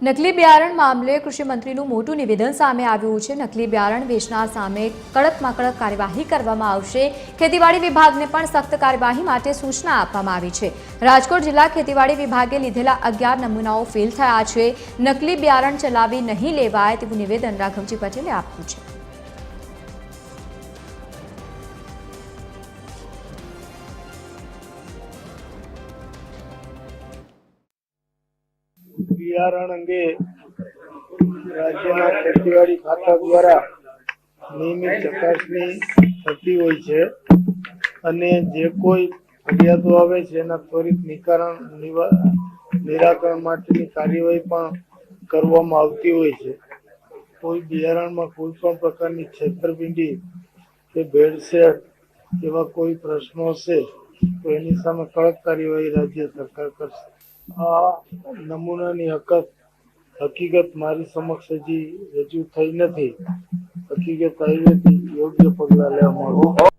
નકલી બિયારણ મામલે કૃષિ મંત્રીનું મોટું નિવેદન સામે આવ્યું છે। નકલી બિયારણ વેચનાર સામે કડકમાં કડક કાર્યવાહી કરવામાં આવશે। ખેતીવાડી વિભાગને પણ સખ્ત કાર્યવાહી માટે સૂચના આપવામાં આવી છે। રાજકોટ જિલ્લા ખેતીવાડી વિભાગે લીધેલા 11 નમૂનાઓ ફેલ થયા છે। નકલી બિયારણ ચલાવી નહીં લેવાય તેવું નિવેદન રાઘવજી પટેલે આપ્યું છે। બિયારણ અંગે રાજ્યના ખેતીવાડી ખાતા દ્વારા નિયમિત ચકાસણી થતી હોય છે અને જે કોઈ ફરિયાદો આવે છે એના ત્વરિત નિરાકરણ માટેની કાર્યવાહી પણ કરવામાં આવતી હોય છે। કોઈ બિયારણમાં કોઈ પણ પ્રકારની છેતરપિંડી કે ભેળસેળ એવા કોઈ પ્રશ્નો હશે તો એની સામે કડક કાર્યવાહી રાજ્ય સરકાર કરશે। આ નમૂનાની હકીકત મારી સમક્ષ હજી રજૂ થઈ નથી। હકીકત આવી હતી યોગ્ય પગલાં લેવામાં આવશે।